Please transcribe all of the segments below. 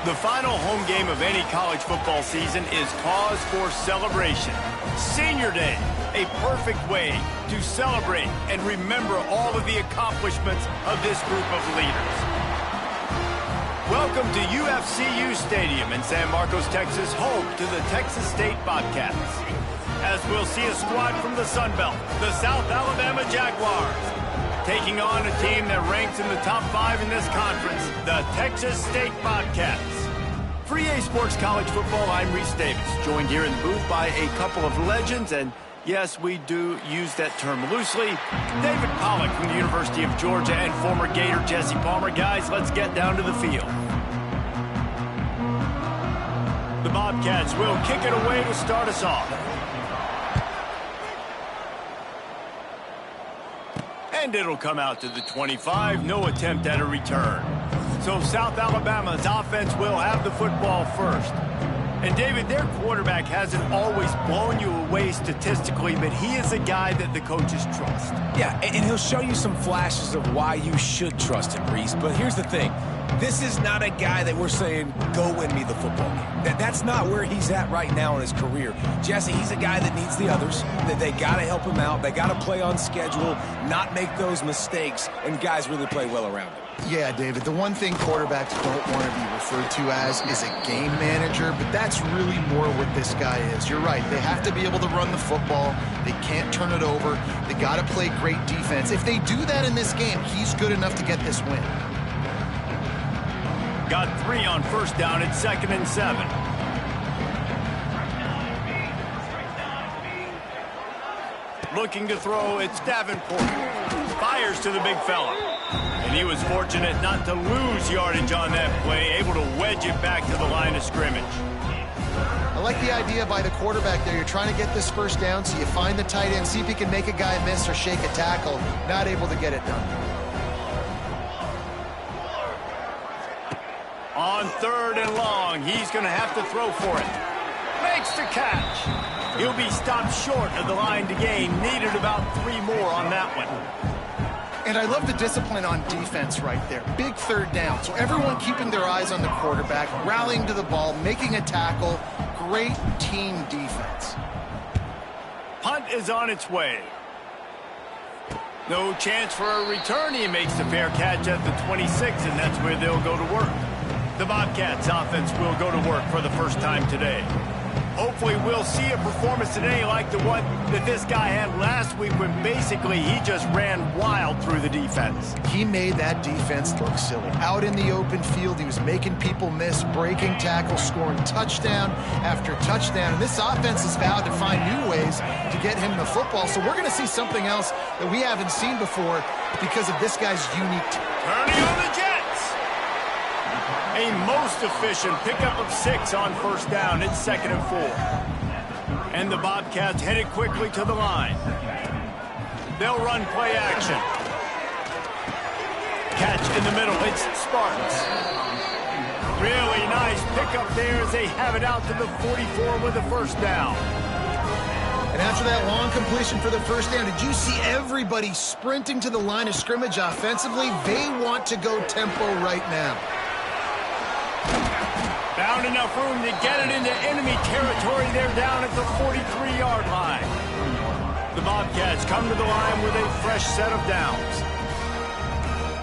The final home game of any college football season is cause for celebration. Senior Day, a perfect way to celebrate and remember all of the accomplishments of this group of leaders. Welcome to UFCU Stadium in San Marcos, Texas, home to the Texas State Bobcats. As we'll see a squad from the Sun Belt, the South Alabama Jaguars, taking on a team that ranks in the top 5 in this conference, the Texas State Bobcats. For EA Sports College Football, I'm Reese Davis, joined here in the booth by a couple of legends, and yes, we do use that term loosely. David Pollack from the University of Georgia and former Gator Jesse Palmer. Guys, let's get down to the field. The Bobcats will kick it away to start us off. And it'll come out to the 25. No attempt at a return. So South Alabama's offense will have the football first. And David, their quarterback hasn't always blown you away statistically, but he is a guy that the coaches trust. Yeah, and he'll show you some flashes of why you should trust him, Reese. But here's the thing. This is not a guy that we're saying, go win me the football game. That's not where he's at right now in his career. Jesse, he's a guy that needs the others. That they got to help him out. They got to play on schedule, not make those mistakes, and guys really play well around him. Yeah, David, the one thing quarterbacks don't want to be referred to as is a game manager, but that's really more what this guy is. You're right. They have to be able to run the football. They can't turn it over. They got to play great defense. If they do that in this game, he's good enough to get this win. Got 3 on first down at 2nd and 7. Looking to throw, it's Davenport. Fires to the big fella. And he was fortunate not to lose yardage on that play, able to wedge it back to the line of scrimmage. I like the idea by the quarterback there. You're trying to get this first down, so you find the tight end, see if he can make a guy miss or shake a tackle. Not able to get it done. On 3rd and long, he's going to have to throw for it. Makes the catch. He'll be stopped short of the line to gain. Needed about 3 more on that one. And I love the discipline on defense right there. Big 3rd down. So everyone keeping their eyes on the quarterback, rallying to the ball, making a tackle. Great team defense. Punt is on its way. No chance for a return. He makes the fair catch at the 26, and that's where they'll go to work. The Bobcats offense will go to work for the first time today. Hopefully we'll see a performance today like the one that this guy had last week when basically he just ran wild through the defense. He made that defense look silly. Out in the open field, he was making people miss, breaking tackles, scoring touchdown after touchdown. And this offense has vowed to find new ways to get him the football. So we're going to see something else that we haven't seen before because of this guy's unique. Turning on the Jets. A most efficient pickup of 6 on first down. It's 2nd and 4. And the Bobcats headed quickly to the line. They'll run play action. Catch in the middle. It's Sparks. pickup there as they have it out to the 44 with a first down. And after that long completion for the first down, did you see everybody sprinting to the line of scrimmage offensively? They want to go tempo right now. Found enough room to get it into enemy territory. They're down at the 43-yard line. The Bobcats come to the line with a fresh set of downs.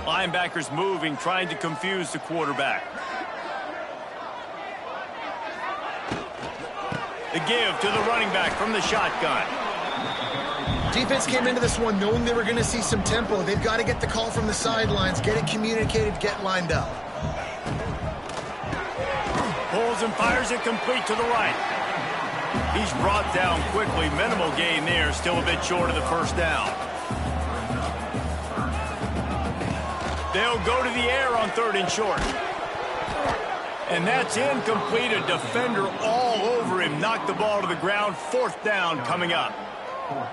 Linebackers moving, trying to confuse the quarterback. The give to the running back from the shotgun. Defense came into this one knowing they were going to see some tempo. They've got to get the call from the sidelines, get it communicated, get lined up. Pulls and fires it complete to the right. He's brought down quickly. Minimal gain there. Still a bit short of the first down. They'll go to the air on 3rd and short. And that's incomplete. A defender all over him. Knocked the ball to the ground. 4th down coming up.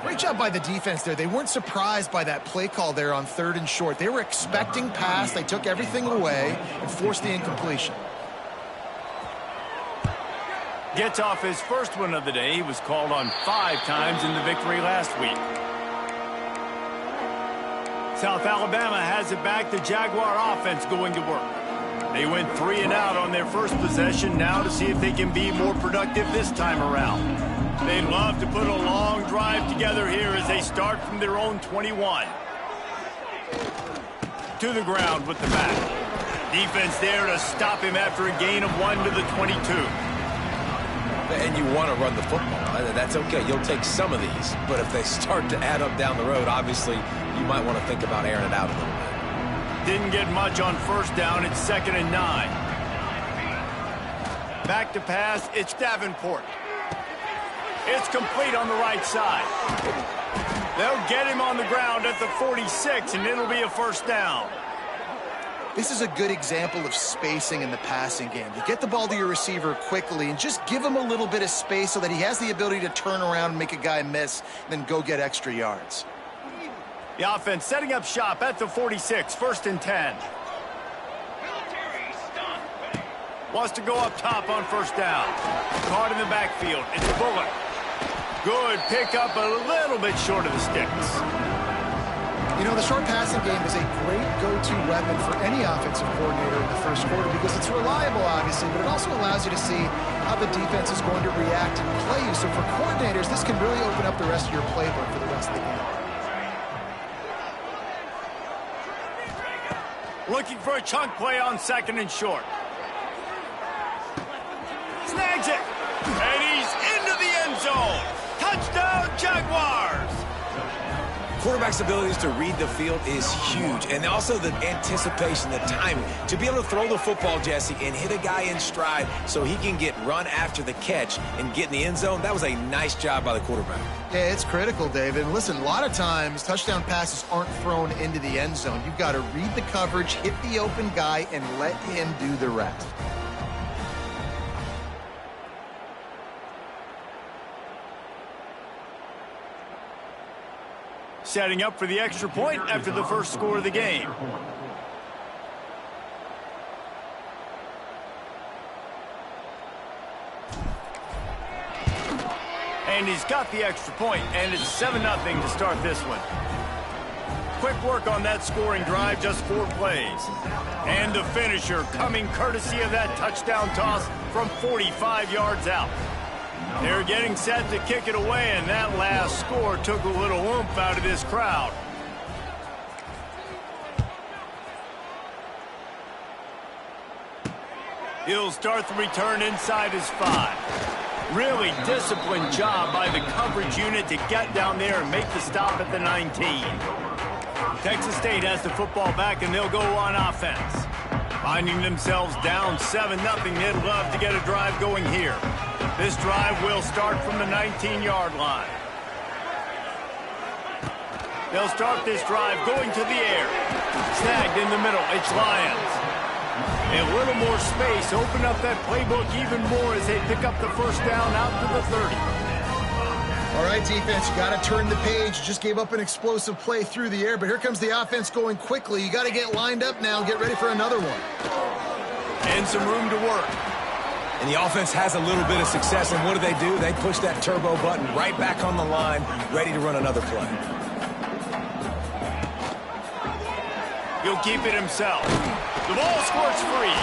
Great job by the defense there. They weren't surprised by that play call there on 3rd and short. They were expecting pass. They took everything away and forced the incompletion. Gets off his first one of the day. He was called on 5 times in the victory last week. South Alabama has it back. The Jaguar offense going to work. They went 3 and out on their first possession. Now to see if they can be more productive this time around. They'd love to put a long drive together here as they start from their own 21. To the ground with the back. Defense there to stop him after a gain of 1 to the 22. And you want to run the football. That's okay. You'll take some of these. But if they start to add up down the road, obviously, you might want to think about airing it out a little bit. Didn't get much on first down. It's 2nd and 9. Back to pass. It's Davenport. It's complete on the right side. They'll get him on the ground at the 46, and it'll be a first down. This is a good example of spacing in the passing game. You get the ball to your receiver quickly and just give him a little bit of space so that he has the ability to turn around and make a guy miss, then go get extra yards. The offense setting up shop at the 46, 1st and 10. Wants to go up top on first down. Caught in the backfield. It's Bullock. Good pickup, a little bit short of the sticks. You know, the short passing game is a great go-to weapon for any offensive coordinator in the first quarter because it's reliable, obviously, but it also allows you to see how the defense is going to react and play you. So for coordinators, this can really open up the rest of your playbook for the rest of the game. Looking for a chunk play on 2nd and short. Snags it. And he's into the end zone. Touchdown, Jaguars. Quarterback's abilities to read the field is huge. And also the anticipation, the timing. To be able to throw the football, Jesse, and hit a guy in stride so he can get run after the catch and get in the end zone, that was a nice job by the quarterback. Yeah, it's critical, David. And listen, a lot of times touchdown passes aren't thrown into the end zone. You've got to read the coverage, hit the open guy, and let him do the rest. Setting up for the extra point after the first score of the game. And he's got the extra point, and it's 7-0 to start this one. Quick work on that scoring drive, just 4 plays. And the finisher coming courtesy of that touchdown toss from 45 yards out. They're getting set to kick it away, and that last score took a little oomph out of this crowd. He'll start the return inside his 5. Really disciplined job by the coverage unit to get down there and make the stop at the 19. Texas State has the football back, and they'll go on offense. Finding themselves down 7-0, they'd love to get a drive going here. This drive will start from the 19-yard line. They'll start this drive going to the air. Snagged in the middle. It's Lions. A little more space. Open up that playbook even more as they pick up the first down out to the 30. All right, defense, you got to turn the page. Just gave up an explosive play through the air, but here comes the offense going quickly. You got to get lined up now and get ready for another one. And some room to work. And the offense has a little bit of success, and what do? They push that turbo button right back on the line, ready to run another play. He'll keep it himself. The ball squirts free.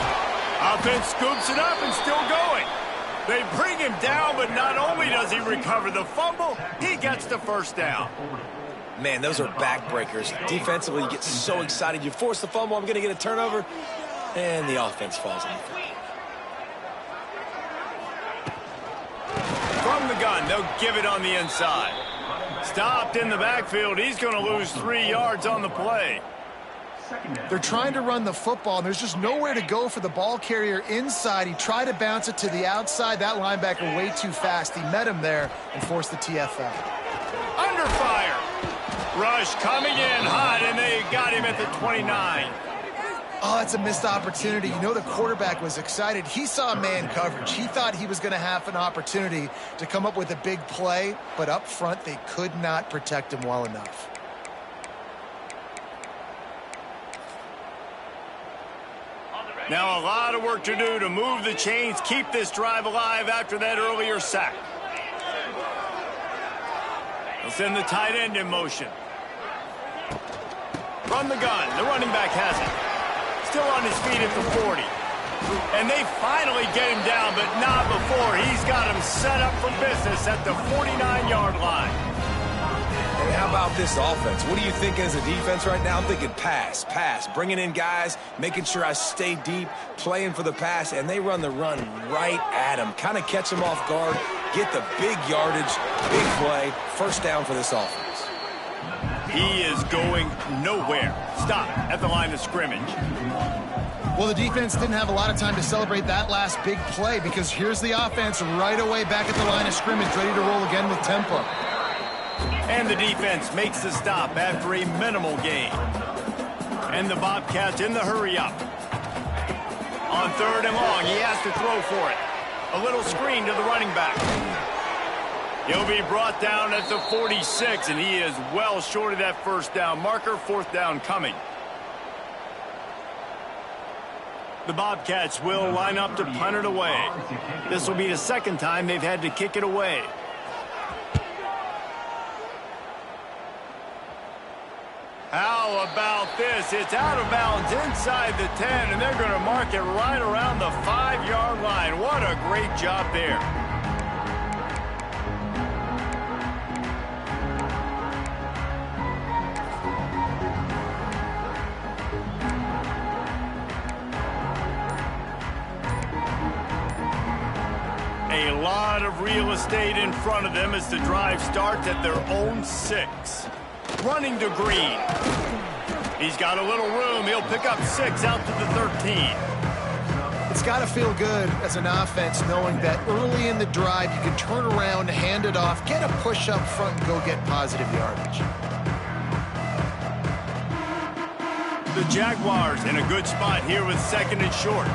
Offense scoops it up and still going. They bring him down, but not only does he recover the fumble, he gets the first down. Man, those are backbreakers. Defensively, you get so excited. You force the fumble, I'm going to get a turnover, and the offense falls on the field. From the gun, they'll give it on the inside. Stopped in the backfield. He's going to lose 3 yards on the play. They're trying to run the football, and there's just nowhere to go for the ball carrier inside. He tried to bounce it to the outside. That linebacker way too fast. He met him there and forced the TFL. Under fire. Rush coming in hot, and they got him at the 29. Oh, that's a missed opportunity. You know the quarterback was excited. He saw man coverage. He thought he was going to have an opportunity to come up with a big play, but up front they could not protect him well enough. Now a lot of work to do to move the chains, keep this drive alive after that earlier sack. They'll send the tight end in motion. Run the gun. The running back has it. Still on his feet at the 40. And they finally get him down, but not before. He's got him set up for business at the 49-yard line. And how about this offense? What are you thinking as a defense right now? I'm thinking pass, bringing in guys, making sure I stay deep, playing for the pass, and they run the run right at him. Kind of catch him off guard, get the big yardage, big play, first down for this offense. He is going nowhere. Stop at the line of scrimmage. Well, the defense didn't have a lot of time to celebrate that last big play because here's the offense right away back at the line of scrimmage, ready to roll again with tempo. And the defense makes the stop after a minimal gain. And the Bobcats in the hurry-up. On 3rd and long, he has to throw for it. A little screen to the running back. He'll be brought down at the 46, and he is well short of that first down marker. 4th down coming. The Bobcats will line up to punt it away. This will be the second time they've had to kick it away. How about this? It's out of bounds inside the 10, and they're going to mark it right around the 5-yard line. What a great job there. A lot of real estate in front of them as the drive starts at their own 6. Running to Green. He's got a little room. He'll pick up 6 out to the 13. It's got to feel good as an offense knowing that early in the drive you can turn around, hand it off, get a push up front, and go get positive yardage. The Jaguars in a good spot here with 2nd and short.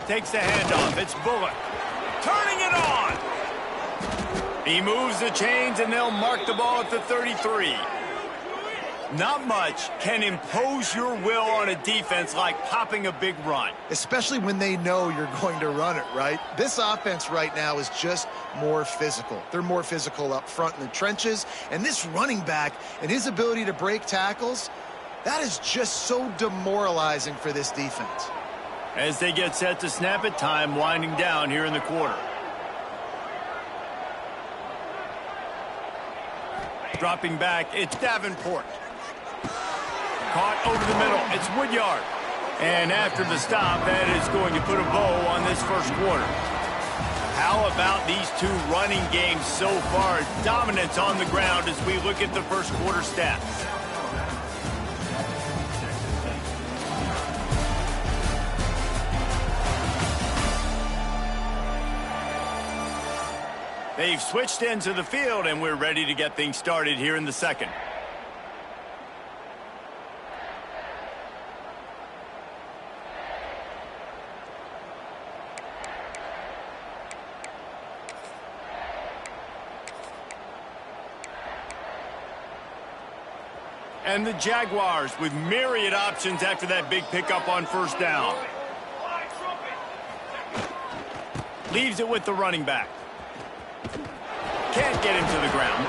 Takes the handoff. It's Bullock. Turning it on. He moves the chains, and they'll mark the ball at the 33. Not much can impose your will on a defense like popping a big run. Especially when they know you're going to run it, right? This offense right now is just more physical. They're more physical up front in the trenches, and this running back and his ability to break tackles, that is just so demoralizing for this defense. As they get set to snap it, time winding down here in the quarter. Dropping back, it's Davenport. Caught over the middle, it's Woodyard. And after the stop, that is going to put a bow on this first quarter. How about these two running games so far? Dominance on the ground as we look at the first quarter stats. They've switched into the field, and we're ready to get things started here in the second. And the Jaguars with myriad options after that big pickup on 1st down. Leaves it with the running back. Can't get him to the ground.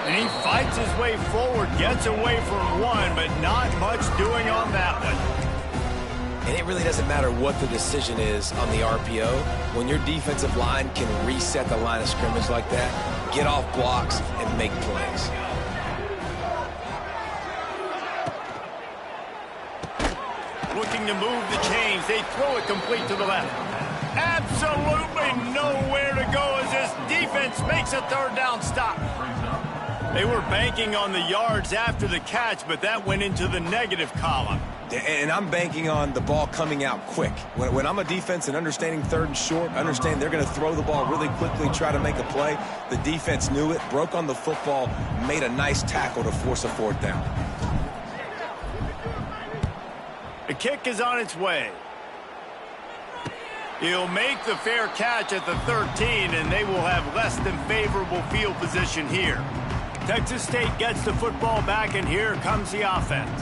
And he fights his way forward, gets away from one, but not much doing on that one. And it really doesn't matter what the decision is on the RPO. When your defensive line can reset the line of scrimmage like that, get off blocks and make plays. Looking to move the chains. They throw it complete to the left. Absolutely nowhere to go as this defense makes a third down stop. They were banking on the yards after the catch, but that went into the negative column. And I'm banking on the ball coming out quick. When I'm a defense and understanding third and short, understand they're going to throw the ball really quickly, try to make a play. The defense knew it, broke on the football, made a nice tackle to force a fourth down. The kick is on its way. He'll make the fair catch at the 13, and they will have less than favorable field position here. Texas State gets the football back, and here comes the offense.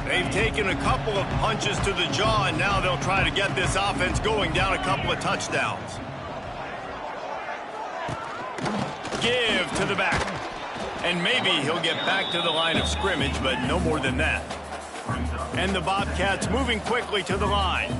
They've taken a couple of punches to the jaw, and now they'll try to get this offense going down a couple of touchdowns. Give to the back. And maybe he'll get back to the line of scrimmage, but no more than that. And the Bobcats moving quickly to the line.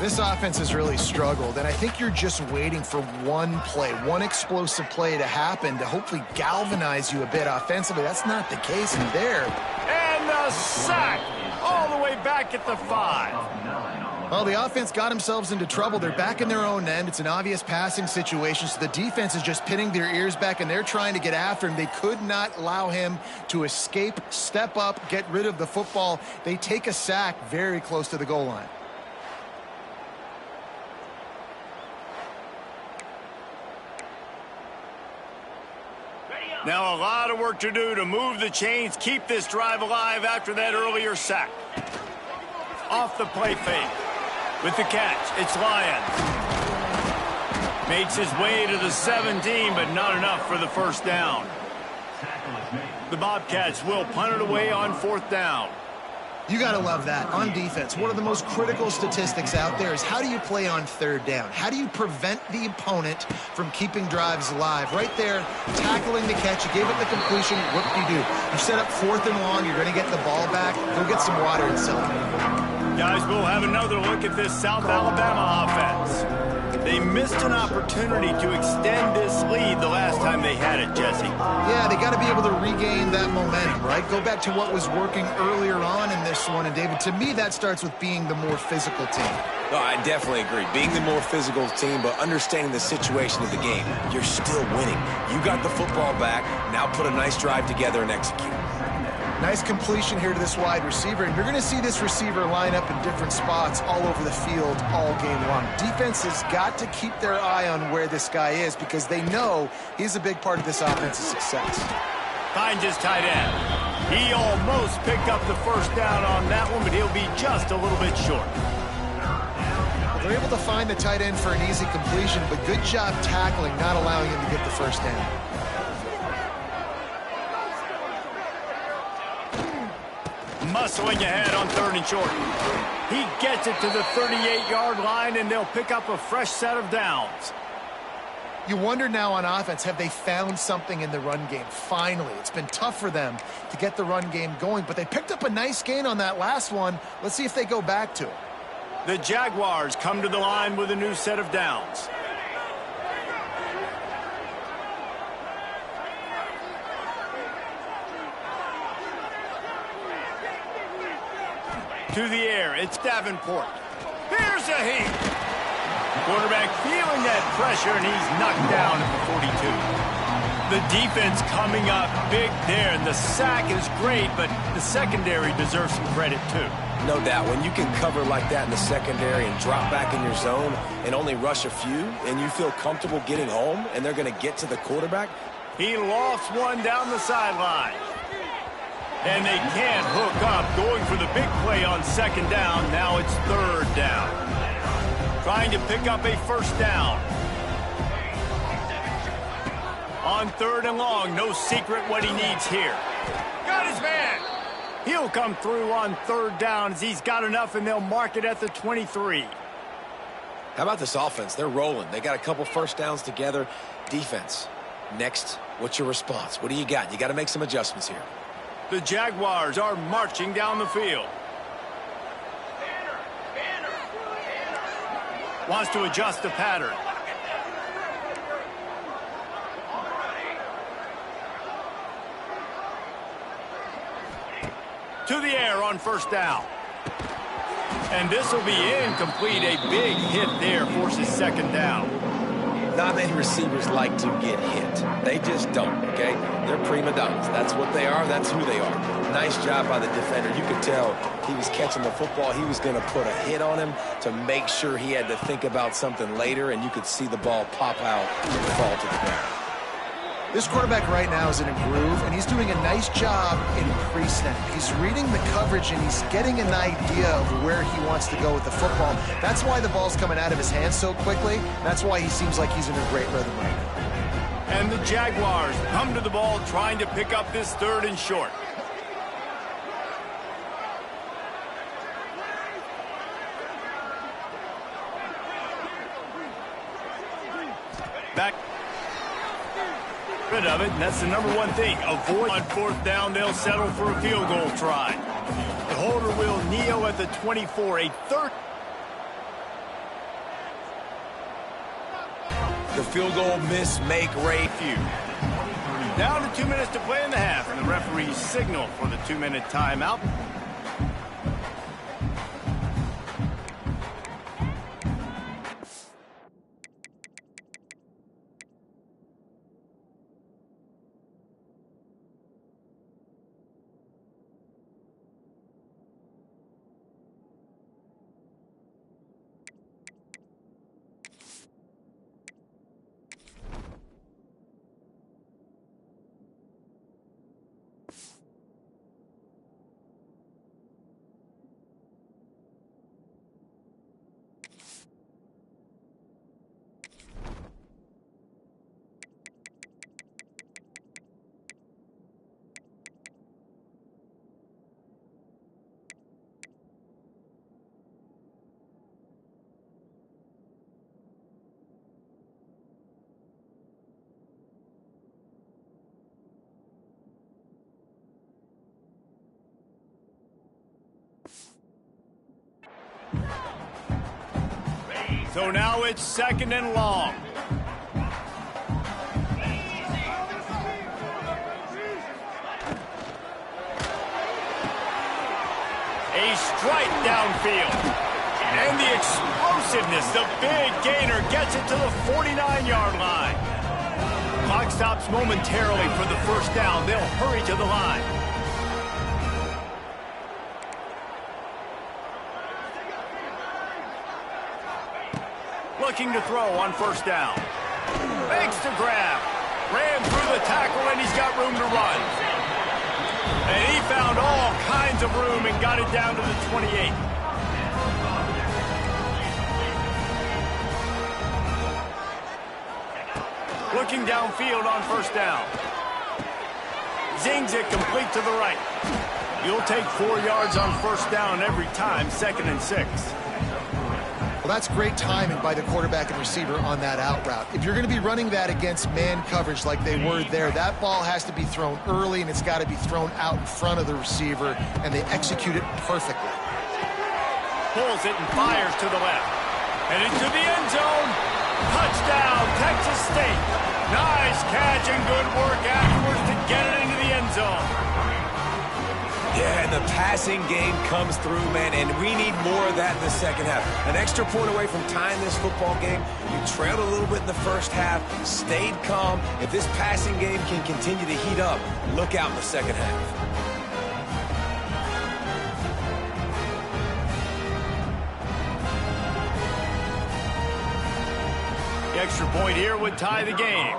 This offense has really struggled, and I think you're just waiting for one play, one explosive play to happen to hopefully galvanize you a bit offensively. That's not the case in there. And the sack all the way back at the 5. Well, the offense got themselves into trouble. They're back in their own end. It's an obvious passing situation, so the defense is just pinning their ears back, and they're trying to get after him. They could not allow him to escape, step up, get rid of the football. They take a sack very close to the goal line. Now a lot of work to do to move the chains, keep this drive alive after that earlier sack. Off the play fake. With the catch, it's Lyons. Makes his way to the 17, but not enough for the first down. The Bobcats will punt it away on fourth down. You got to love that. On defense, one of the most critical statistics out there is how do you play on third down? How do you prevent the opponent from keeping drives alive? Right there, tackling the catch. You gave it the completion. What do? You set up fourth and long. You're going to get the ball back. Go get some water and celebrate. Guys, we'll have another look at this South Alabama offense. They missed an opportunity to extend this lead the last time they had it, Jesse. Yeah, they got to be able to regain that momentum, right? Go back to what was working earlier on in this one. And, David, to me, that starts with being the more physical team. No, I definitely agree. Being the more physical team, but understanding the situation of the game. You're still winning. You got the football back. Now put a nice drive together and execute. Nice completion here to this wide receiver, and you're going to see this receiver line up in different spots all over the field all game long. Defense has got to keep their eye on where this guy is because they know he's a big part of this offense's success. Finds his tight end. He almost picked up the first down on that one, but he'll be just a little bit short. They're able to find the tight end for an easy completion, but good job tackling, not allowing him to get the first down. Muscling ahead on third and short. He gets it to the 38-yard line, and they'll pick up a fresh set of downs. You wonder now on offense, have they found something in the run game? Finally, it's been tough for them to get the run game going, but they picked up a nice gain on that last one. Let's see if they go back to it. The Jaguars come to the line with a new set of downs. To the air, it's Davenport. Here's a heat. Quarterback feeling that pressure, and he's knocked down at the 42. The defense coming up big there, and the sack is great, but the secondary deserves some credit too. No doubt. When you can cover like that in the secondary and drop back in your zone and only rush a few, and you feel comfortable getting home, and they're going to get to the quarterback. He lofts one down the sideline. And they can't hook up, going for the big play on second down. Now it's third down. Trying to pick up a first down. On third and long, no secret what he needs here. Got his man. He'll come through on third down as he's got enough, and they'll mark it at the 23. How about this offense? They're rolling. They got a couple first downs together. Defense, next, what's your response? What do you got? You got to make some adjustments here. The Jaguars are marching down the field. Wants to adjust the pattern. To the air on first down. And this will be incomplete. A big hit there forces second down. Not many receivers like to get hit. They just don't, okay? They're prima donnas. That's what they are. That's who they are. Nice job by the defender. You could tell he was catching the football. He was going to put a hit on him to make sure he had to think about something later, and you could see the ball pop out and fall to the ground. This quarterback right now is in a groove, and he's doing a nice job in pre-snap. He's reading the coverage, and he's getting an idea of where he wants to go with the football. That's why the ball's coming out of his hands so quickly. That's why he seems like he's in a great rhythm right now. And the Jaguars come to the ball trying to pick up this third and short. Back. Rid of it, and that's the number one thing. Avoid on fourth down, they'll settle for a field goal try. The holder will kneel at the 24, a third. The field goal miss, make rate. Down to 2 minutes to play in the half, and the referees signal for the 2-minute timeout. So now it's second and long. A strike downfield. And the explosiveness, the big gainer gets it to the 49-yard line. Clock stops momentarily for the first down. They'll hurry to the line. Looking to throw on first down. Makes the grab. Ran through the tackle, and he's got room to run. And he found all kinds of room and got it down to the 28. Looking downfield on first down. Zings it complete to the right. You'll take 4 yards on first down every time, 2nd and 6. Well, that's great timing by the quarterback and receiver on that out route. If you're going to be running that against man coverage like they were there, that ball has to be thrown early, and it's got to be thrown out in front of the receiver, and they execute it perfectly. Pulls it and fires to the left. And into the end zone. Touchdown, Texas State. Nice catch and good work afterwards to get it into the end zone. Yeah, and the passing game comes through, man, and we need more of that in the second half. An extra point away from tying this football game. You trailed a little bit in the first half, stayed calm. If this passing game can continue to heat up, look out in the second half. The extra point here would tie the game.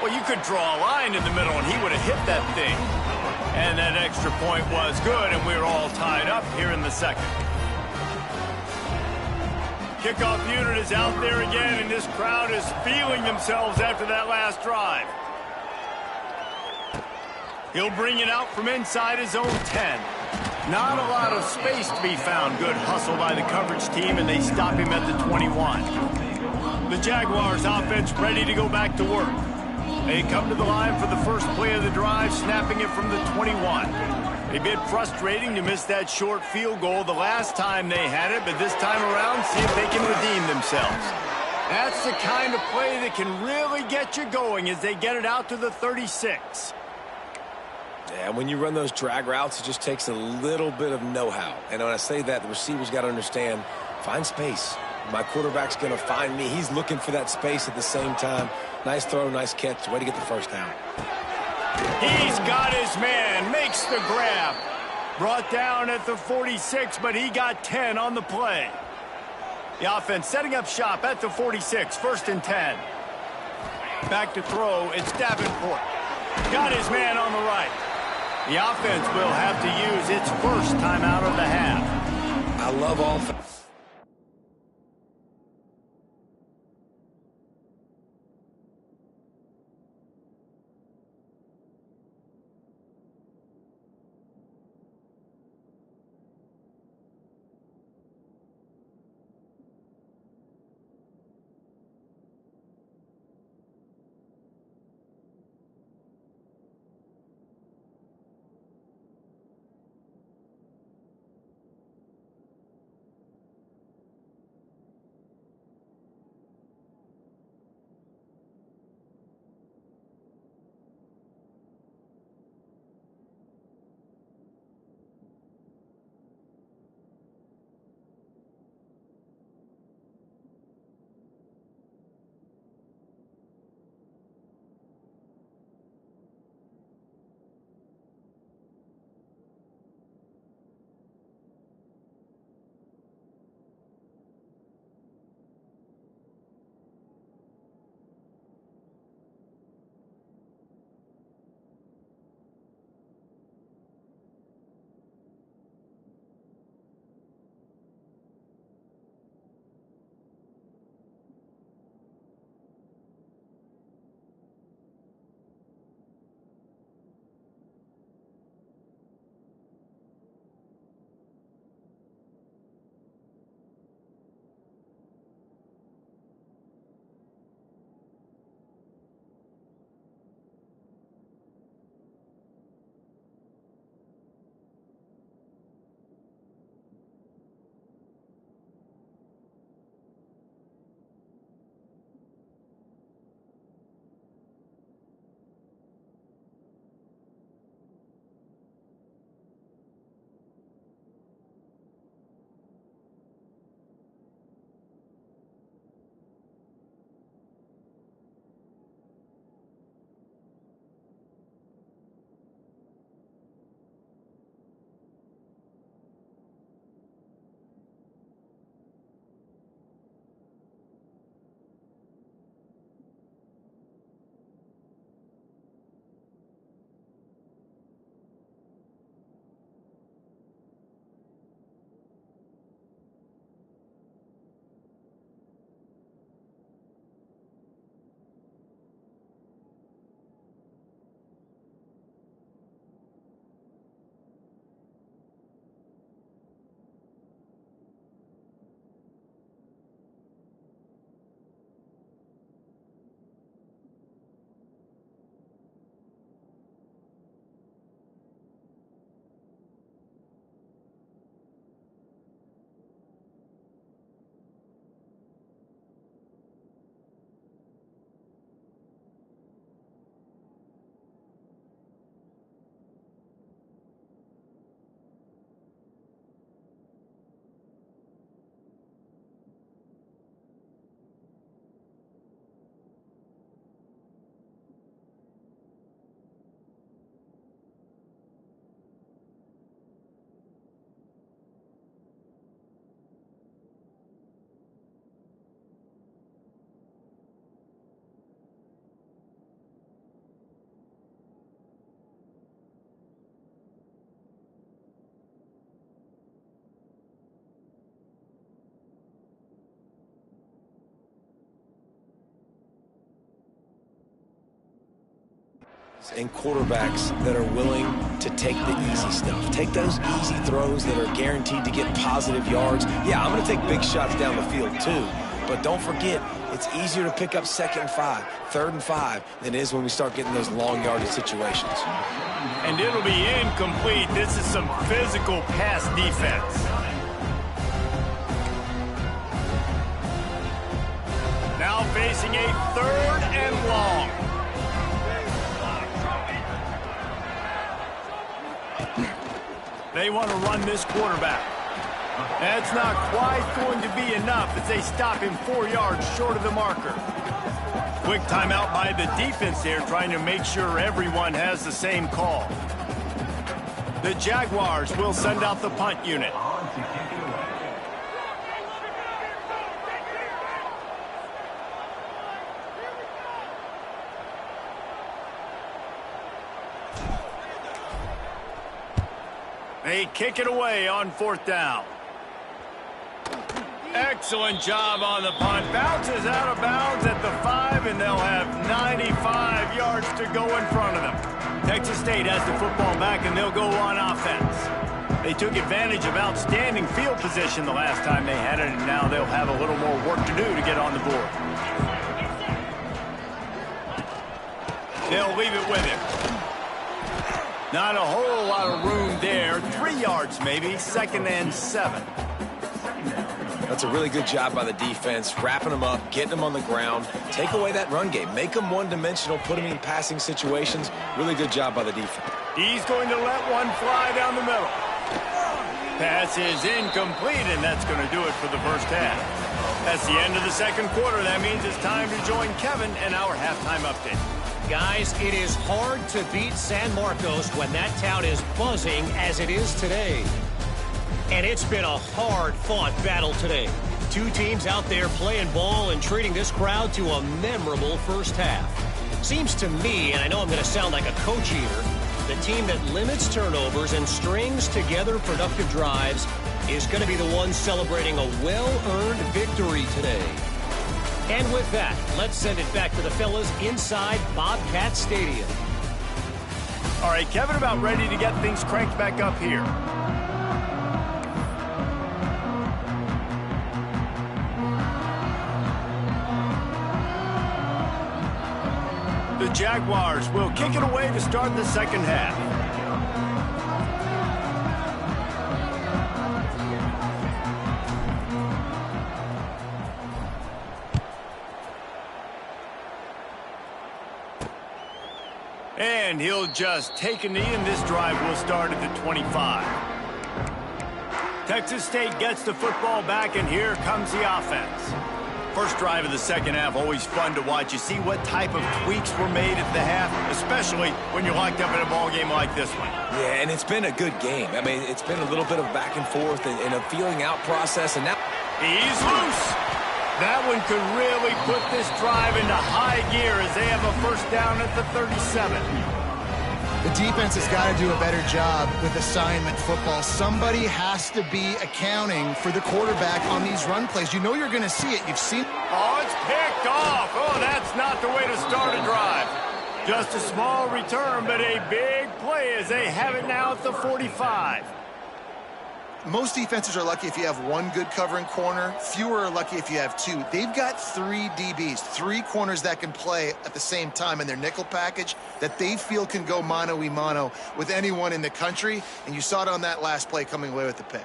Well, you could draw a line in the middle, and he would have hit that thing. And that extra point was good, and we're all tied up here in the second. Kickoff unit is out there again, and this crowd is feeling themselves after that last drive. He'll bring it out from inside his own 10. Not a lot of space to be found. Good hustle by the coverage team, and they stop him at the 21. The Jaguars offense ready to go back to work. They come to the line for the first play of the drive, snapping it from the 21. A bit frustrating to miss that short field goal the last time they had it, but this time around, see if they can redeem themselves. That's the kind of play that can really get you going as they get it out to the 36. Yeah, when you run those drag routes, it just takes a little bit of know-how. And when I say that, the receiver's got to understand, find space. My quarterback's going to find me. He's looking for that space at the same time. Nice throw, nice catch. Way to get the first down. He's got his man, makes the grab. Brought down at the 46, but he got 10 on the play. The offense setting up shop at the 46, 1st and 10. Back to throw, it's Davenport. Got his man on the right. The offense will have to use its first timeout of the half. I love offense. and quarterbacks that are willing to take the easy stuff. Take those easy throws that are guaranteed to get positive yards. Yeah, I'm going to take big shots down the field too. But don't forget, it's easier to pick up 2nd and 5, 3rd and 5 than it is when we start getting those long yardage situations. And it'll be incomplete. This is some physical pass defense. Now facing a 3rd and long. They want to run this quarterback. That's not quite going to be enough as they stop him 4 yards short of the marker. Quick timeout by the defense here, trying to make sure everyone has the same call. The Jaguars will send out the punt unit. They kick it away on 4th down. Excellent job on the punt. Bounces out of bounds at the 5, and they'll have 95 yards to go in front of them. Texas State has the football back, and they'll go on offense. They took advantage of outstanding field position the last time they had it, and now they'll have a little more work to do to get on the board. They'll leave it with him. Not a whole lot of room there. 3 yards maybe, 2nd and 7. That's a really good job by the defense, wrapping them up, getting them on the ground. Take away that run game. Make them one-dimensional, put them in passing situations. Really good job by the defense. He's going to let one fly down the middle. Pass is incomplete, and that's going to do it for the first half. That's the end of the 2nd quarter. That means it's time to join Kevin and our halftime update. Guys, it is hard to beat San Marcos when that town is buzzing as it is today. And it's been a hard-fought battle today. 2 teams out there playing ball and treating this crowd to a memorable first half. Seems to me, and I know I'm going to sound like a coach here, the team that limits turnovers and strings together productive drives is going to be the one celebrating a well-earned victory today. And with that, let's send it back to the fellas inside Bobcat Stadium. All right, Kevin, about ready to get things cranked back up here. The Jaguars will kick it away to start the 2nd half. And he'll just take a knee, and this drive will start at the 25. Texas State gets the football back, and here comes the offense. First drive of the 2nd half, always fun to watch. You see what type of tweaks were made at the half, especially when you're locked up in a ball game like this one. Yeah, and it's been a good game. I mean, it's been a little bit of back and forth and a feeling out process, and now he's loose. That one could really put this drive into high gear as they have a first down at the 37. The defense has got to do a better job with assignment football. Somebody has to be accounting for the quarterback on these run plays. You know you're going to see it. You've seen. Oh, it's picked off. Oh, that's not the way to start a drive. Just a small return, but a big play as they have it now at the 45. Most defenses are lucky if you have 1 good covering corner. Fewer are lucky if you have 2. They've got 3 DBs, 3 corners that can play at the same time in their nickel package that they feel can go mano-a-mano with anyone in the country. And you saw it on that last play coming away with the pick.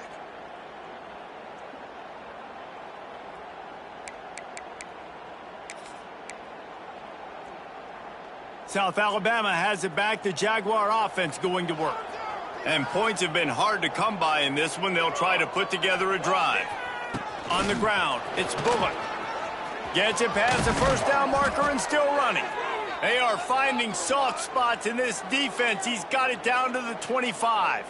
South Alabama has it back. The Jaguar offense going to work. And points have been hard to come by in this one. They'll try to put together a drive. On the ground, it's Bullock. Gets it past the first down marker and still running. They are finding soft spots in this defense. He's got it down to the 25.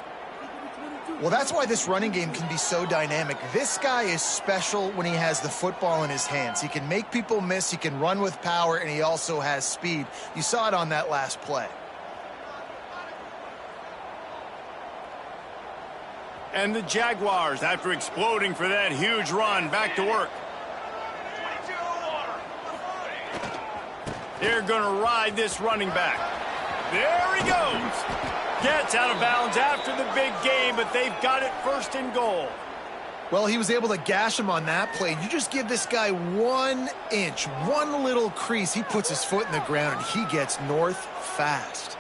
Well, that's why this running game can be so dynamic. This guy is special when he has the football in his hands. He can make people miss, he can run with power, and he also has speed. You saw it on that last play. And the Jaguars, after exploding for that huge run, back to work. They're going to ride this running back. There he goes. Gets out of bounds after the big game, but they've got it first and goal. Well, he was able to gash him on that play. You just give this guy 1 inch, one little crease. He puts his foot in the ground, and he gets north fast.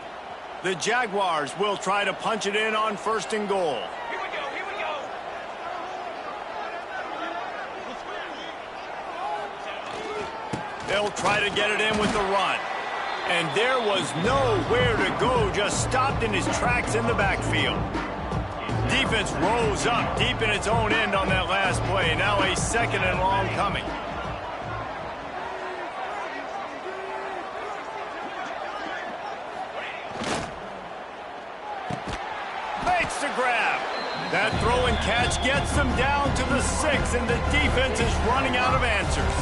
The Jaguars will try to punch it in on first and goal. Here we go, here we go. They'll try to get it in with the run. And there was nowhere to go, just stopped in his tracks in the backfield. Defense rose up deep in its own end on that last play. Now a second and long coming. Makes the grab. That throw and catch gets them down to the 6, and the defense is running out of answers.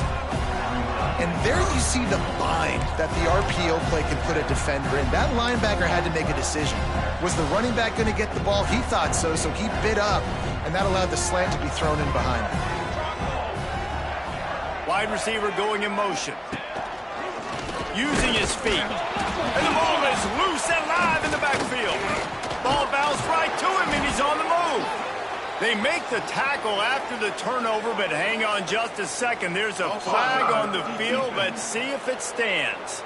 And there you see the bind that the RPO play can put a defender in. That linebacker had to make a decision. Was the running back going to get the ball? He thought so, so he bit up, and that allowed the slant to be thrown in behind him. Wide receiver going in motion. Using his feet. And the ball is loose and live in the backfield. Ball bounced right to him, and he's on the move. They make the tackle after the turnover, but hang on just a second. There's a flag on the field. Let's see if it stands.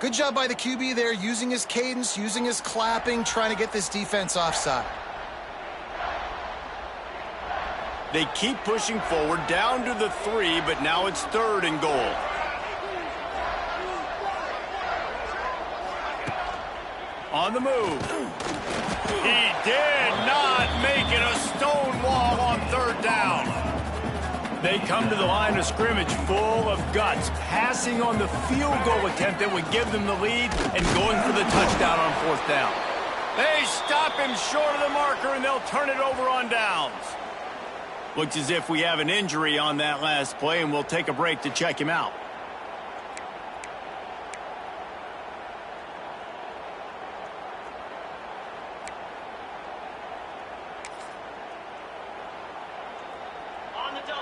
Good job by the QB there, using his cadence, using his clapping, trying to get this defense offside. They keep pushing forward, down to the 3, but now it's third and goal. On the move. He did not make it a stone wall on third down. They come to the line of scrimmage full of guts, passing on the field goal attempt that would give them the lead and going for the touchdown on fourth down. They stop him short of the marker, and they'll turn it over on downs. Looks as if we have an injury on that last play, and we'll take a break to check him out.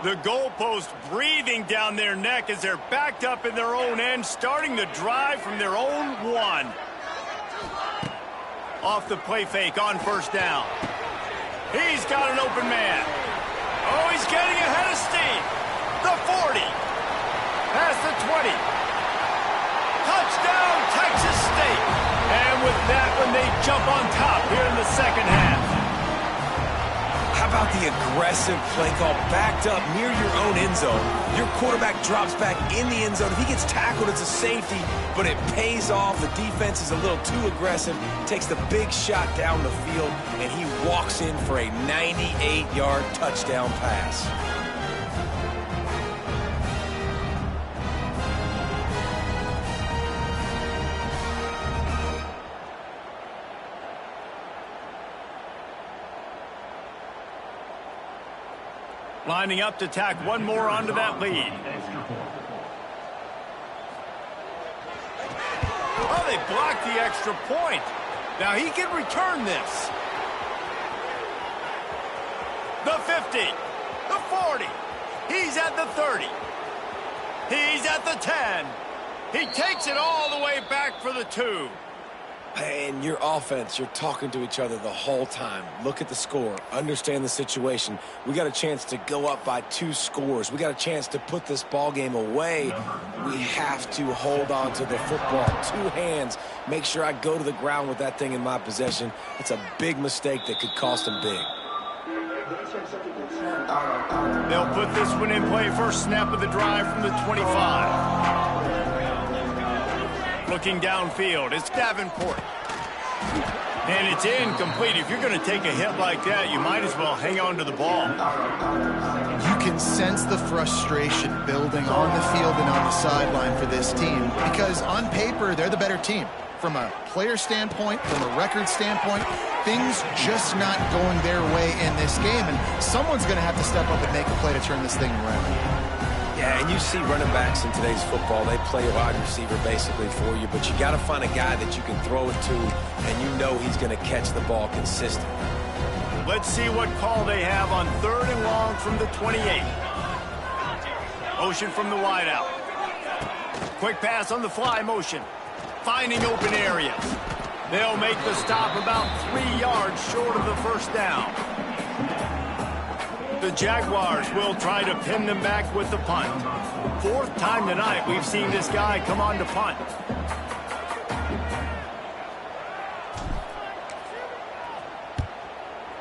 The goalpost breathing down their neck as they're backed up in their own end, starting the drive from their own 1. Off the play fake on first down. He's got an open man. Oh, he's getting ahead of steam. The 40. Past the 20. Touchdown, Texas State. And with that one, they jump on top here in the second half. How about the aggressive play call backed up near your own end zone? Your quarterback drops back in the end zone. If he gets tackled, it's a safety, but it pays off. The defense is a little too aggressive, takes the big shot down the field, and he walks in for a 98-yard touchdown pass. Lining up to tack one more onto that lead. Oh, they blocked the extra point. Now he can return this. The 50, the 40. He's at the 30. He's at the 10. He takes it all the way back for the 2. And your offense, you're talking to each other the whole time. Look at the score. Understand the situation. We got a chance to go up by 2 scores. We got a chance to put this ball game away. We have to hold on to the football. 2 hands. Make sure I go to the ground with that thing in my possession. It's a big mistake that could cost them big. They'll put this one in play. First snap of the drive from the 25. Looking downfield, it's Davenport. And it's incomplete. If you're going to take a hit like that, you might as well hang on to the ball. You can sense the frustration building on the field and on the sideline for this team because on paper, they're the better team. From a player standpoint, from a record standpoint, things just not going their way in this game. And someone's going to have to step up and make a play to turn this thing around. Yeah, and you see running backs in today's football, they play a wide receiver basically for you, but you got to find a guy that you can throw it to, and you know he's going to catch the ball consistently. Let's see what call they have on 3rd and long from the 28. Motion from the wideout. Quick pass on the fly motion. Finding open areas. They'll make the stop about 3 yards short of the first down. The Jaguars will try to pin them back with the punt. 4th time tonight we've seen this guy come on to punt.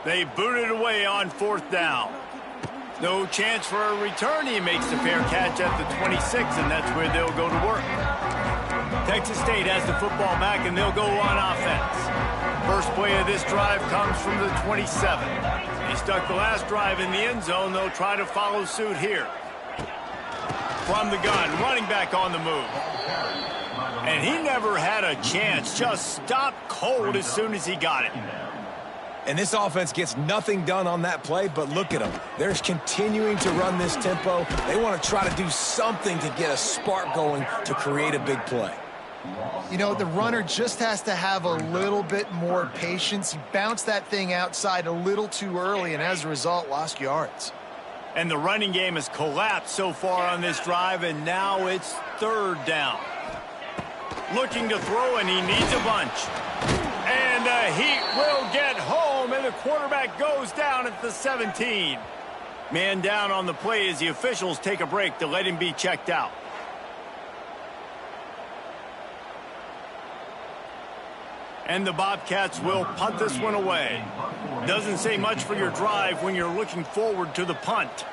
They boot it away on 4th down. No chance for a return. He makes the fair catch at the 26, and that's where they'll go to work. Texas State has the football back, and they'll go on offense. First play of this drive comes from the 27. He stuck the last drive in the end zone. They'll try to follow suit here. From the gun, running back on the move. And he never had a chance. Just stopped cold as soon as he got it. And this offense gets nothing done on that play, but look at them. They're continuing to run this tempo. They want to try to do something to get a spark going to create a big play. You know, the runner just has to have a little bit more patience. He bounced that thing outside a little too early, and as a result, lost yards. And the running game has collapsed so far on this drive, and now it's 3rd down. Looking to throw, and he needs a bunch. And the Heat will get home, and the quarterback goes down at the 17. Man down on the play as the officials take a break to let him be checked out. And the Bobcats will punt this one away. Doesn't say much for your drive when you're looking forward to the punt.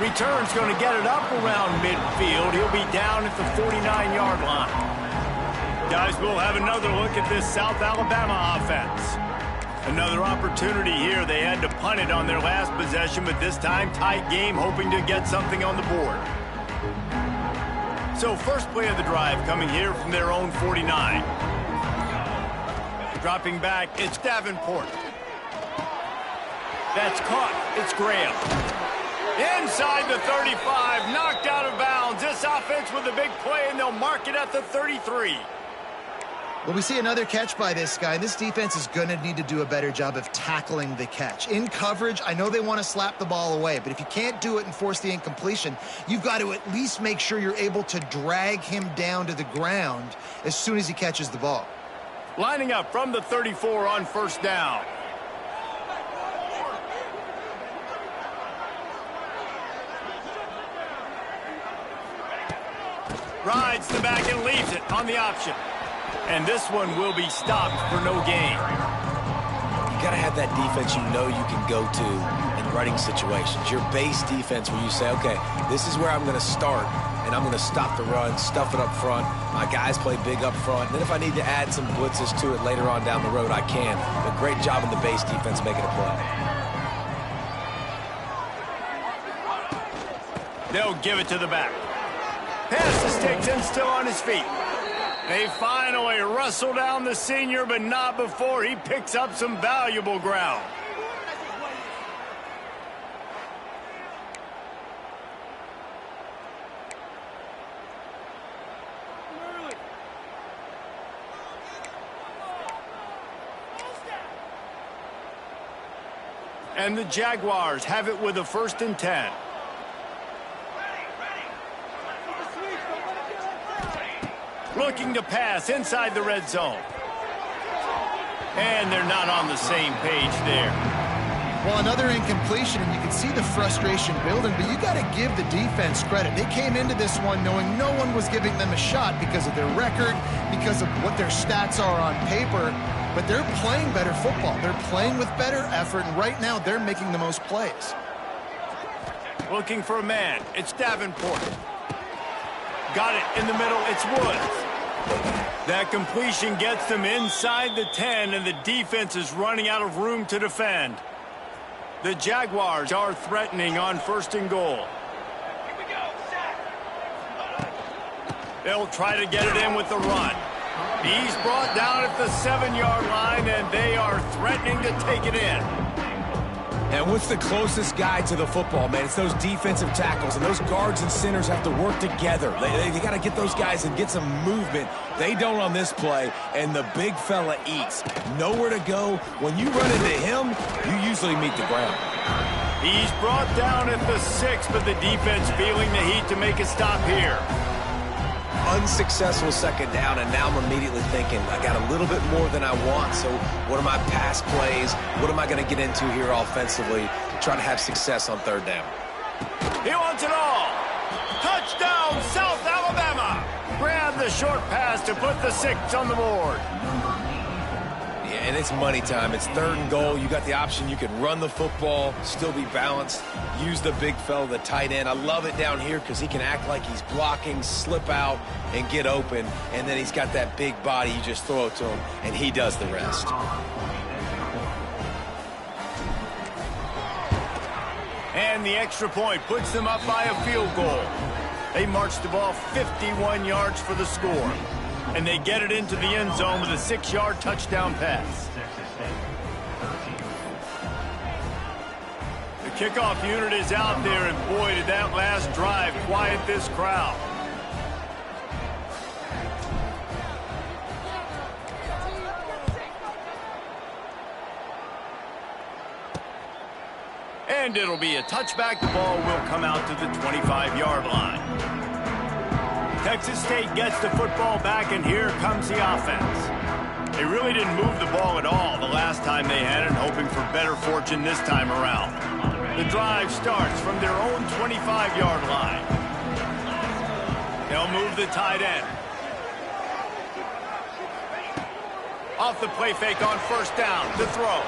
Return's going to get it up around midfield. He'll be down at the 49-yard line. Guys, we'll have another look at this South Alabama offense. Another opportunity here. They had to punt it on their last possession, but this time tight game, hoping to get something on the board. So first play of the drive coming here from their own 49. Dropping back, it's Davenport. That's caught. It's Graham. Inside the 35, knocked out of bounds. This offense with a big play, and they'll mark it at the 33. Well, we see another catch by this guy. This defense is going to need to do a better job of tackling the catch. In coverage, I know they want to slap the ball away, but if you can't do it and force the incompletion, you've got to at least make sure you're able to drag him down to the ground as soon as he catches the ball. Lining up from the 34 on first down. Rides the back and leaves it on the option. And this one will be stopped for no gain. You got to have that defense you know you can go to in running situations. Your base defense where you say, okay, this is where I'm going to start, and I'm going to stop the run, stuff it up front. My guys play big up front. And then if I need to add some blitzes to it later on down the road, I can. But great job in the base defense making a play. They'll give it to the back. Pass to Sticks and still on his feet. They finally wrestle down the senior, but not before he picks up some valuable ground. And the Jaguars have it with a 1st and 10. Looking to pass inside the red zone. And they're not on the same page there. Well, another incompletion, and you can see the frustration building, but you got to give the defense credit. They came into this one knowing no one was giving them a shot because of their record, because of what their stats are on paper, but they're playing better football. They're playing with better effort, and right now they're making the most plays. Looking for a man. It's Davenport. Got it in the middle. It's Woods. That completion gets them inside the 10, and the defense is running out of room to defend. The Jaguars are threatening on 1st and goal. They'll try to get it in with the run. He's brought down at the 7-yard line, and they are threatening to take it in. And what's the closest guy to the football, man? It's those defensive tackles, and those guards and centers have to work together. They got to get those guys and get some movement. They don't on this play, and the big fella eats. Nowhere to go. When you run into him, you usually meet the ground. He's brought down at the 6, but the defense feeling the heat to make a stop here. Unsuccessful second down, and now I'm immediately thinking, I got a little bit more than I want, so what are my pass plays? What am I going to get into here offensively to try to have success on third down? He wants it all. Touchdown, South Alabama. Grab the short pass to put the 6 on the board. Yeah, and it's money time. It's 3rd and goal. You got the option. You can run the football, still be balanced, use the big fella, the tight end. I love it down here because he can act like he's blocking, slip out, and get open. And then he's got that big body. You just throw it to him, and he does the rest. And the extra point puts them up by a field goal. They march the ball 51 yards for the score. And they get it into the end zone with a 6-yard touchdown pass. The kickoff unit is out there, and boy, did that last drive quiet this crowd. And it'll be a touchback. The ball will come out to the 25-yard line. Texas State gets the football back, and here comes the offense. They really didn't move the ball at all the last time they had it, hoping for better fortune this time around. The drive starts from their own 25-yard line. They'll move the tight end. Off the play fake on first down to throw.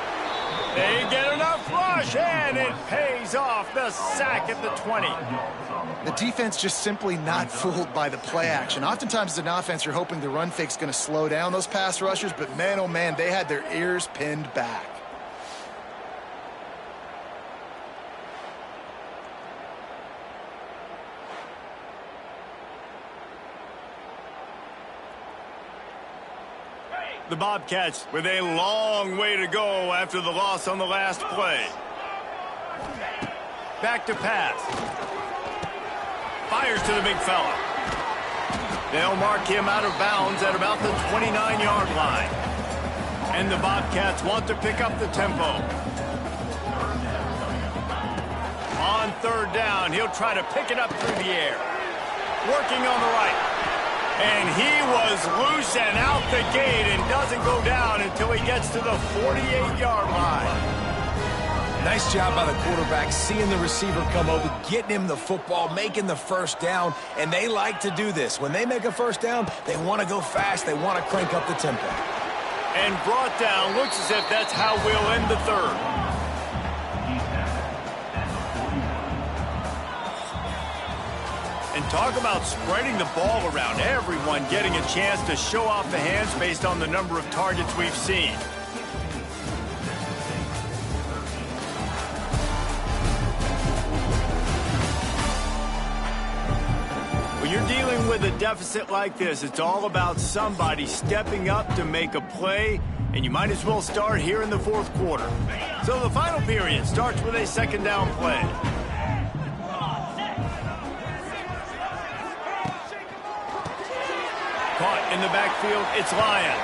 They get enough rush, and it pays off. The sack at the 20. The defense just simply not fooled by the play action. Oftentimes as an offense, you're hoping the run fake's going to slow down those pass rushers, but man, oh man, they had their ears pinned back. The Bobcats with a long way to go after the loss on the last play. Back to pass. Fires to the big fella. They'll mark him out of bounds at about the 29-yard line. And the Bobcats want to pick up the tempo. On third down, he'll try to pick it up through the air. Working on the right. And he was loose and out the gate and doesn't go down until he gets to the 48-yard line. Nice job by the quarterback, seeing the receiver come over, getting him the football, making the first down, and they like to do this. When they make a first down, they want to go fast, they want to crank up the tempo. And brought down, looks as if that's how we'll end the third. And talk about spreading the ball around, everyone getting a chance to show off the hands based on the number of targets we've seen. When you're dealing with a deficit like this, it's all about somebody stepping up to make a play, and you might as well start here in the fourth quarter. So the final period starts with a second down play. Caught in the backfield, it's Lyon.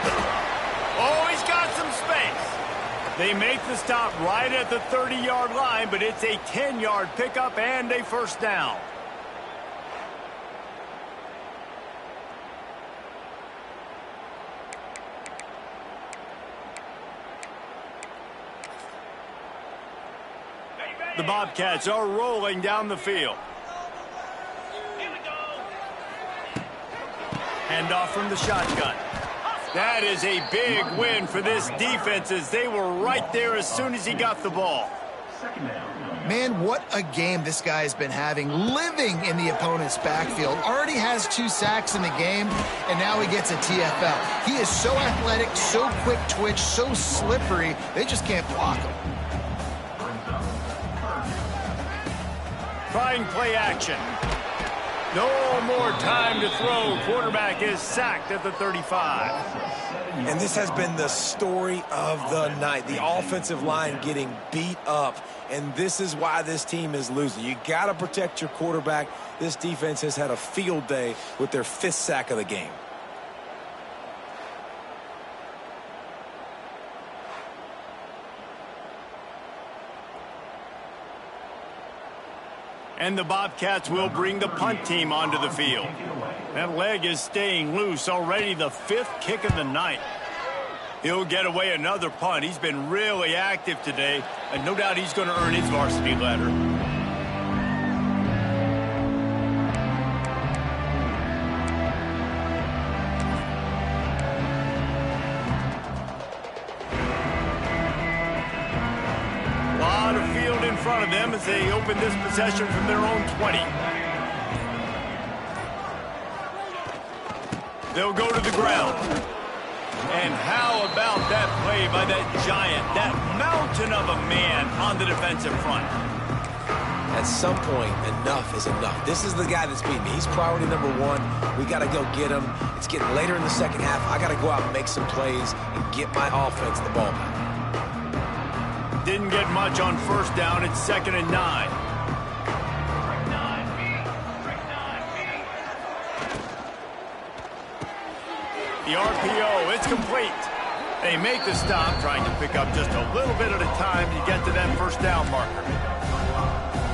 Oh, he's got some space. They make the stop right at the 30-yard line, but it's a 10-yard pickup and a first down. The Bobcats are rolling down the field. Handoff from the shotgun. That is a big win for this defense as they were right there as soon as he got the ball. Man, what a game this guy has been having, living in the opponent's backfield. Already has 2 sacks in the game, and now he gets a TFL. He is so athletic, so quick twitch, so slippery, they just can't block him. Trying play action. No more time to throw. Quarterback is sacked at the 35. And this has been the story of the night. The offensive line getting beat up, and this is why this team is losing. You got to protect your quarterback. This defense has had a field day with their 5th sack of the game. And the Bobcats will bring the punt team onto the field. That leg is staying loose, already the 5th kick of the night. He'll get away another punt. He's been really active today, and no doubt he's going to earn his varsity letter. In front of them as they open this possession from their own 20. They'll go to the ground. And how about that play by that giant, that mountain of a man on the defensive front? At some point, enough is enough. This is the guy that's beating me. He's priority number 1. We got to go get him. It's getting later in the second half. I got to go out and make some plays and get my offense the ball back. Didn't get much on first down. It's 2nd and 9. The RPO, it's complete. They make the stop, trying to pick up just a little bit at a time to get to that first down marker.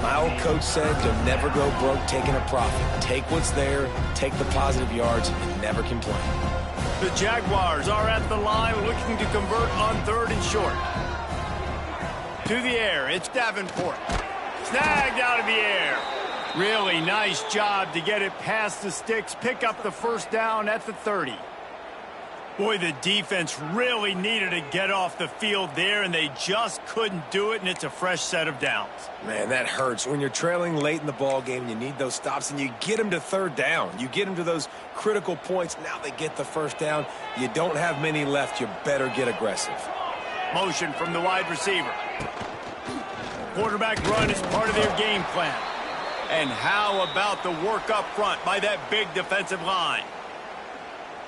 My old coach said you'll never go broke taking a profit. Take what's there, take the positive yards, and never complain. The Jaguars are at the line looking to convert on 3rd and short. To the air, it's Davenport. Snagged out of the air. Really nice job to get it past the sticks, pick up the first down at the 30. Boy, the defense really needed to get off the field there, and they just couldn't do it, and it's a fresh set of downs. Man, that hurts. When you're trailing late in the ball game, you need those stops, and you get them to 3rd down. You get them to those critical points. Now they get the first down. You don't have many left. You better get aggressive. Motion from the wide receiver. Quarterback run is part of their game plan. And how about the work up front by that big defensive line?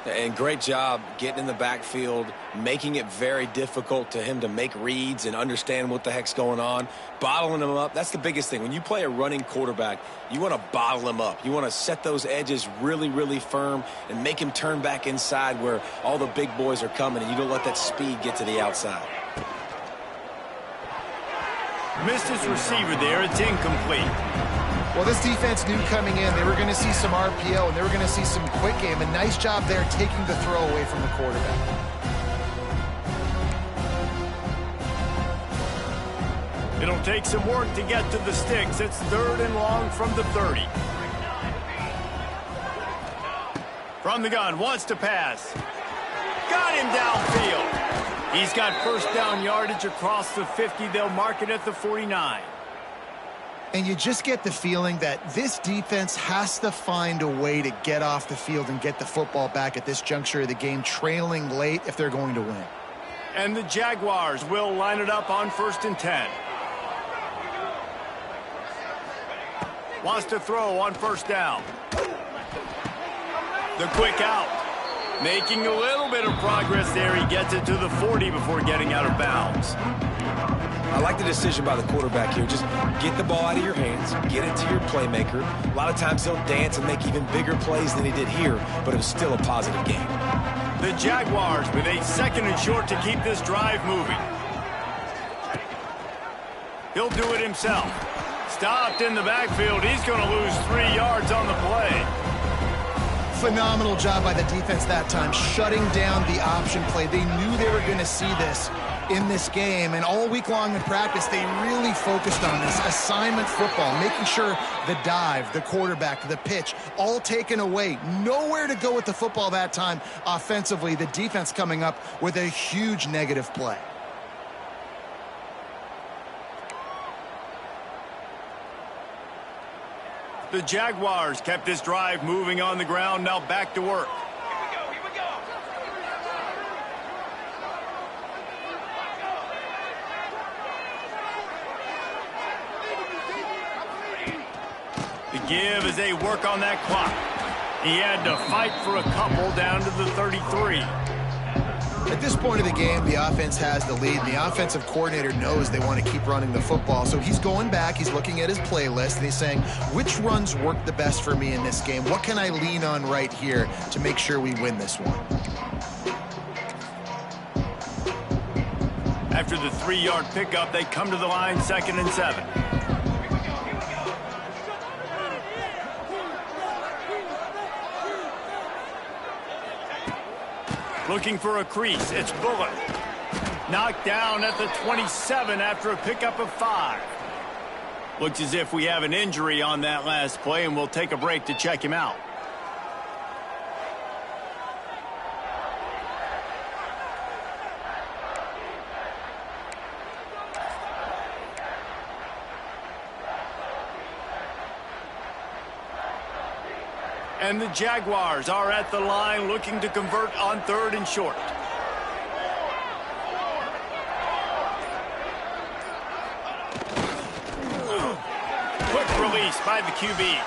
And great job getting in the backfield, making it very difficult to him to make reads and understand what the heck's going on. Bottling him up, that's the biggest thing. When you play a running quarterback, you want to bottle him up. You want to set those edges really, really firm and make him turn back inside where all the big boys are coming, and you don't let that speed get to the outside. Missed his receiver there. It's incomplete. Well, this defense knew coming in they were going to see some RPO and they were going to see some quick game. A nice job there taking the throw away from the quarterback. It'll take some work to get to the sticks. It's 3rd and long from the 30. From the gun, wants to pass. Got him downfield. He's got first down yardage across the 50. They'll mark it at the 49. And you just get the feeling that this defense has to find a way to get off the field and get the football back at this juncture of the game, trailing late if they're going to win. And the Jaguars will line it up on 1st and 10. Wants to throw on first down. The quick out. Making a little bit of progress there. He gets it to the 40 before getting out of bounds. I like the decision by the quarterback here. Just get the ball out of your hands, get it to your playmaker. A lot of times he'll dance and make even bigger plays than he did here, but it was still a positive game. The Jaguars with a 2nd and short to keep this drive moving. He'll do it himself. Stopped in the backfield. He's going to lose 3 yards on the play. Phenomenal job by the defense that time, shutting down the option play. They knew they were going to see this in this game, and all week long in practice, they really focused on this assignment football, making sure the dive, the quarterback, the pitch, all taken away. Nowhere to go with the football that time offensively. The defense coming up with a huge negative play. The Jaguars kept this drive moving on the ground. Now back to work. Here we go. The give as they work on that clock. He had to fight for a couple down to the 33. At this point of the game, the offense has the lead, and the offensive coordinator knows they want to keep running the football. So he's going back, he's looking at his playlist, and he's saying, which runs work the best for me in this game? What can I lean on right here to make sure we win this one? After the 3-yard pickup, they come to the line 2nd and 7. Looking for a crease. It's Bullock. Knocked down at the 27 after a pickup of 5. Looks as if we have an injury on that last play, and we'll take a break to check him out. And the Jaguars are at the line looking to convert on 3rd and short. Quick release by the QB.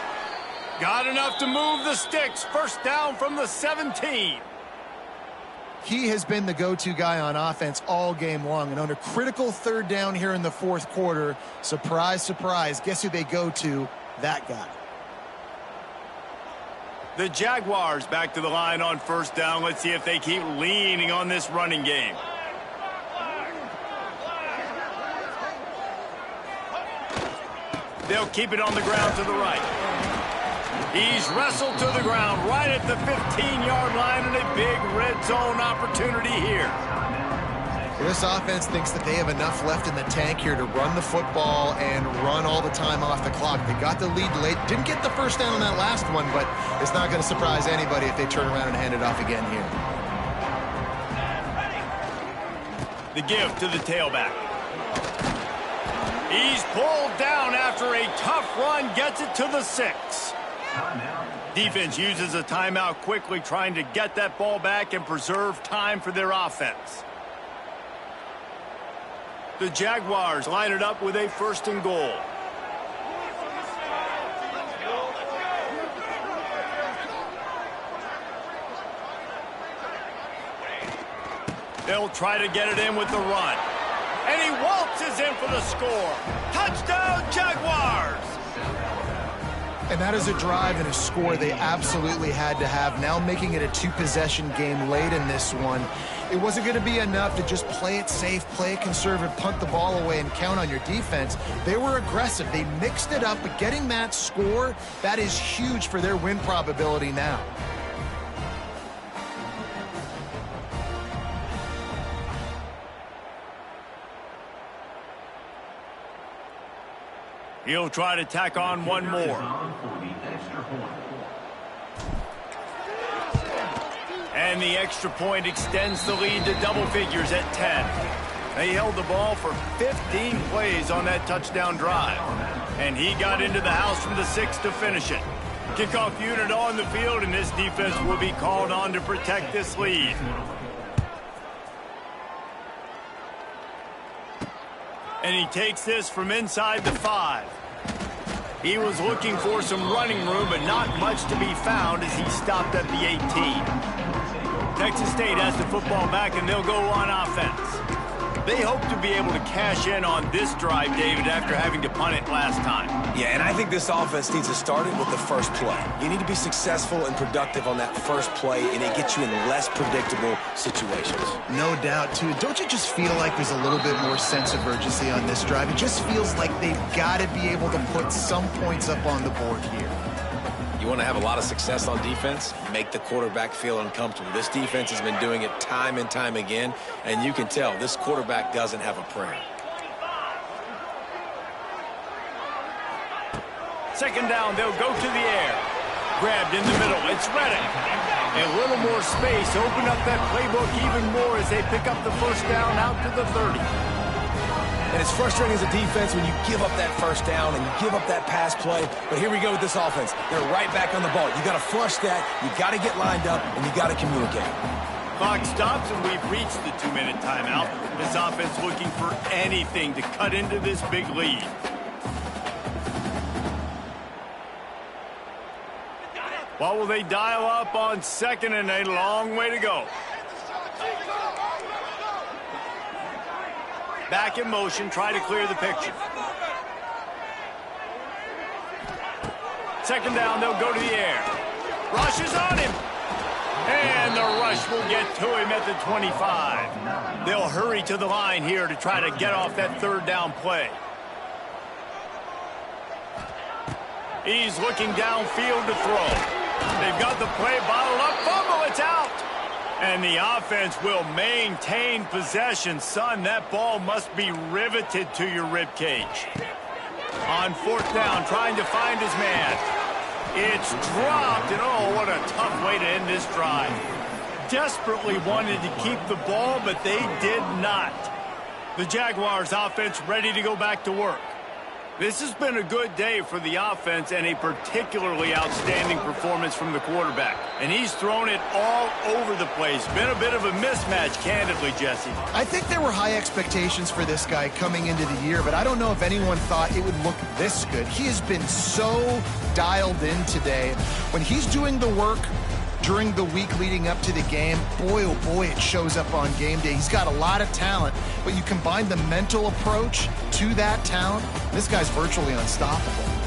Got enough to move the sticks. First down from the 17. He has been the go-to guy on offense all game long. And on a critical 3rd down here in the 4th quarter, surprise, surprise, guess who they go to? That guy. The Jaguars back to the line on 1st down. Let's see if they keep leaning on this running game. They'll keep it on the ground to the right. He's wrestled to the ground right at the 15-yard line, and a big red zone opportunity here. This offense thinks that they have enough left in the tank here to run the football and run all the time off the clock. They got the lead late. Didn't get the first down on that last one, but it's not going to surprise anybody if they turn around and hand it off again here. The give to the tailback. He's pulled down after a tough run, gets it to the 6. Defense uses a timeout quickly, trying to get that ball back and preserve time for their offense. The Jaguars line it up with a 1st and goal. They'll try to get it in with the run. And he waltzes in for the score. Touchdown, Jaguars! And that is a drive and a score they absolutely had to have. Now making it a 2-possession game late in this one. It wasn't going to be enough to just play it safe, play it conservative, punt the ball away, and count on your defense. They were aggressive. They mixed it up, but getting that score, that is huge for their win probability now. He'll try to tack on one more. And the extra point extends the lead to double figures at 10. They held the ball for 15 plays on that touchdown drive. And he got into the house from the 6 to finish it. Kickoff unit on the field, and this defense will be called on to protect this lead. And he takes this from inside the 5. He was looking for some running room, but not much to be found as he stopped at the 18. Texas State has the football back, and they'll go on offense. They hope to be able to cash in on this drive, David, after having to punt it last time. Yeah, and I think this offense needs to start it with the first play. You need to be successful and productive on that first play, and it gets you in less predictable situations. No doubt, too. Don't you just feel like there's a little bit more sense of urgency on this drive? It just feels like they've got to be able to put some points up on the board here. You want to have a lot of success on defense? Make the quarterback feel uncomfortable. This defense has been doing it time and time again, and you can tell this quarterback doesn't have a prayer. Second down, they'll go to the air. Grabbed in the middle, it's Reddick. A little more space, open up that playbook even more as they pick up the first down out to the 30. And it's frustrating as a defense when you give up that first down and you give up that pass play. But here we go with this offense. They're right back on the ball. You got to flush that, you got to get lined up, and you got to communicate. Clock stops, and we've reached the 2-minute timeout. This offense looking for anything to cut into this big lead. What will they dial up on second, and a long way to go? Back in motion, try to clear the picture. Second down, they'll go to the air. Rush is on him. And the rush will get to him at the 25. They'll hurry to the line here to try to get off that third down play. He's looking downfield to throw. They've got the play bottled up. Fumble, it's out. And the offense will maintain possession. Son, that ball must be riveted to your ribcage. On fourth down, trying to find his man. It's dropped, and oh, what a tough way to end this drive. Desperately wanted to keep the ball, but they did not. The Jaguars offense ready to go back to work. This has been a good day for the offense and a particularly outstanding performance from the quarterback. And he's thrown it all over the place. Been a bit of a mismatch, candidly, Jesse. I think there were high expectations for this guy coming into the year, but I don't know if anyone thought it would look this good. He has been so dialed in today. When he's doing the work during the week leading up to the game, boy, oh boy, it shows up on game day. He's got a lot of talent, but you combine the mental approach to that talent, this guy's virtually unstoppable.